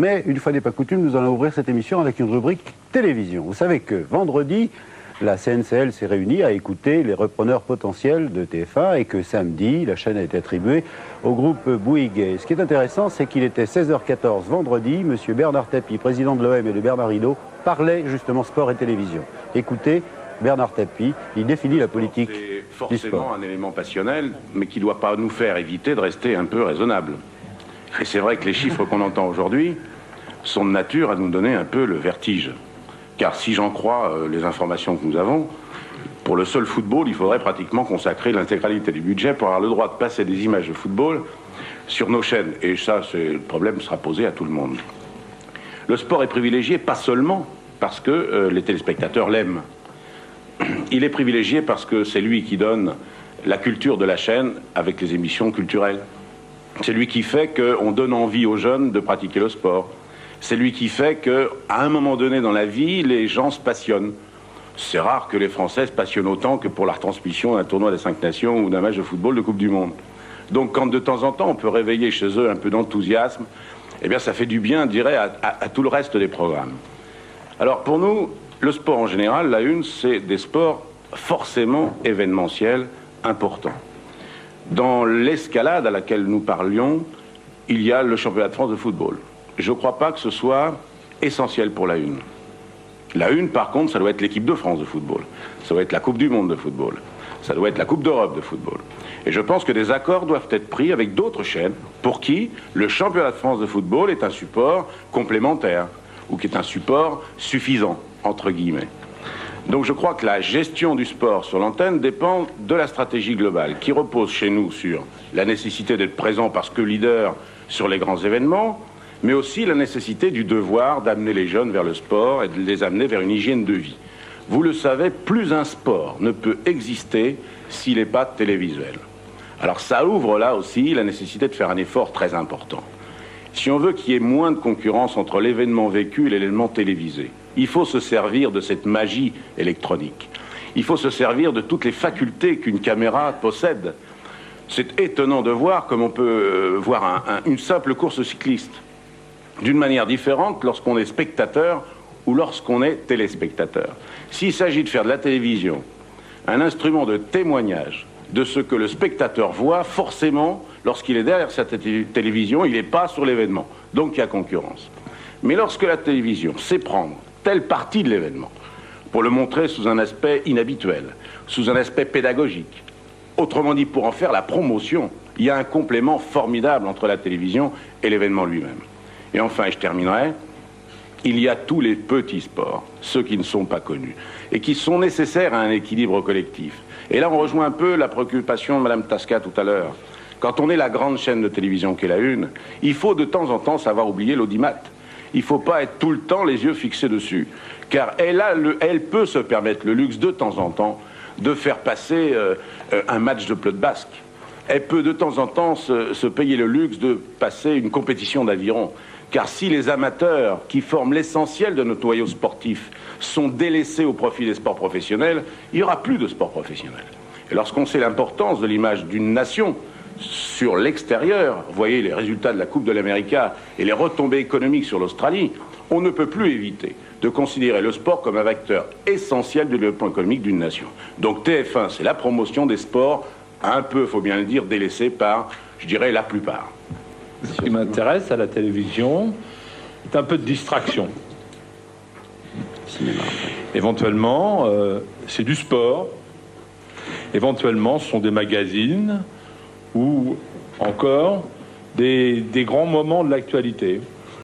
Mais une fois n'est pas coutume, nous allons ouvrir cette émission avec une rubrique télévision. Vous savez que vendredi, la CNCL s'est réunie à écouter les repreneurs potentiels de TF1 et que samedi, la chaîne a été attribuée au groupe Bouygues. Et ce qui est intéressant, c'est qu'il était 16h14 vendredi. Monsieur Bernard Tapie, président de l'OM et de Bernard Hinault, parlait justement sport et télévision. Écoutez, Bernard Tapie, il définit la politique du sport. C'est forcément un élément passionnel, mais qui ne doit pas nous faire éviter de rester un peu raisonnable. Et c'est vrai que les chiffres qu'on entend aujourd'hui sont de nature à nous donner un peu le vertige. Car si j'en crois les informations que nous avons, pour le seul football, il faudrait pratiquement consacrer l'intégralité du budget pour avoir le droit de passer des images de football sur nos chaînes. Et ça, le problème sera posé à tout le monde. Le sport est privilégié pas seulement parce que les téléspectateurs l'aiment. Il est privilégié parce que c'est lui qui donne la culture de la chaîne avec les émissions culturelles. C'est lui qui fait qu'on donne envie aux jeunes de pratiquer le sport. C'est lui qui fait qu'à un moment donné dans la vie, les gens se passionnent. C'est rare que les Français se passionnent autant que pour la retransmission d'un tournoi des 5 Nations ou d'un match de football de Coupe du Monde. Donc quand de temps en temps on peut réveiller chez eux un peu d'enthousiasme, eh bien ça fait du bien, je dirais, à tout le reste des programmes. Alors pour nous, le sport en général, la une, c'est des sports forcément événementiels importants. Dans l'escalade à laquelle nous parlions, il y a le championnat de France de football. Je ne crois pas que ce soit essentiel pour la une. La une, par contre, ça doit être l'équipe de France de football. Ça doit être la Coupe du Monde de football. Ça doit être la Coupe d'Europe de football. Et je pense que des accords doivent être pris avec d'autres chaînes pour qui le championnat de France de football est un support complémentaire ou qui est un support suffisant, entre guillemets. Donc je crois que la gestion du sport sur l'antenne dépend de la stratégie globale qui repose chez nous sur la nécessité d'être présent parce que leader sur les grands événements, mais aussi la nécessité du devoir d'amener les jeunes vers le sport et de les amener vers une hygiène de vie. Vous le savez, plus un sport ne peut exister s'il n'est pas télévisuel. Alors ça ouvre là aussi la nécessité de faire un effort très important. Si on veut qu'il y ait moins de concurrence entre l'événement vécu et l'événement télévisé, il faut se servir de cette magie électronique. Il faut se servir de toutes les facultés qu'une caméra possède. C'est étonnant de voir comme on peut voir une simple course cycliste d'une manière différente lorsqu'on est spectateur ou lorsqu'on est téléspectateur. S'il s'agit de faire de la télévision un instrument de témoignage de ce que le spectateur voit, forcément, lorsqu'il est derrière sa télévision, il n'est pas sur l'événement. Donc il y a concurrence. Mais lorsque la télévision sait prendre telle partie de l'événement pour le montrer sous un aspect inhabituel, sous un aspect pédagogique, autrement dit pour en faire la promotion, il y a un complément formidable entre la télévision et l'événement lui-même. Et enfin, et je terminerai, il y a tous les petits sports, ceux qui ne sont pas connus, et qui sont nécessaires à un équilibre collectif. Et là, on rejoint un peu la préoccupation de Mme Tasca tout à l'heure. Quand on est la grande chaîne de télévision qu'est la une, il faut de temps en temps savoir oublier l'audimat. Il ne faut pas être tout le temps les yeux fixés dessus. Car elle peut se permettre le luxe de temps en temps de faire passer un match de pelote basque. Elle peut de temps en temps se payer le luxe de passer une compétition d'aviron. Car si les amateurs, qui forment l'essentiel de notre noyau sportif, sont délaissés au profit des sports professionnels, il n'y aura plus de sport professionnel. Et lorsqu'on sait l'importance de l'image d'une nation sur l'extérieur, vous voyez les résultats de la Coupe de l'Amérique et les retombées économiques sur l'Australie, on ne peut plus éviter de considérer le sport comme un vecteur essentiel du développement économique d'une nation. Donc TF1, c'est la promotion des sports, un peu, il faut bien le dire, délaissés par, je dirais, la plupart. Ce qui m'intéresse à la télévision, c'est un peu de distraction. Éventuellement, c'est du sport. Éventuellement, ce sont des magazines ou encore des grands moments de l'actualité.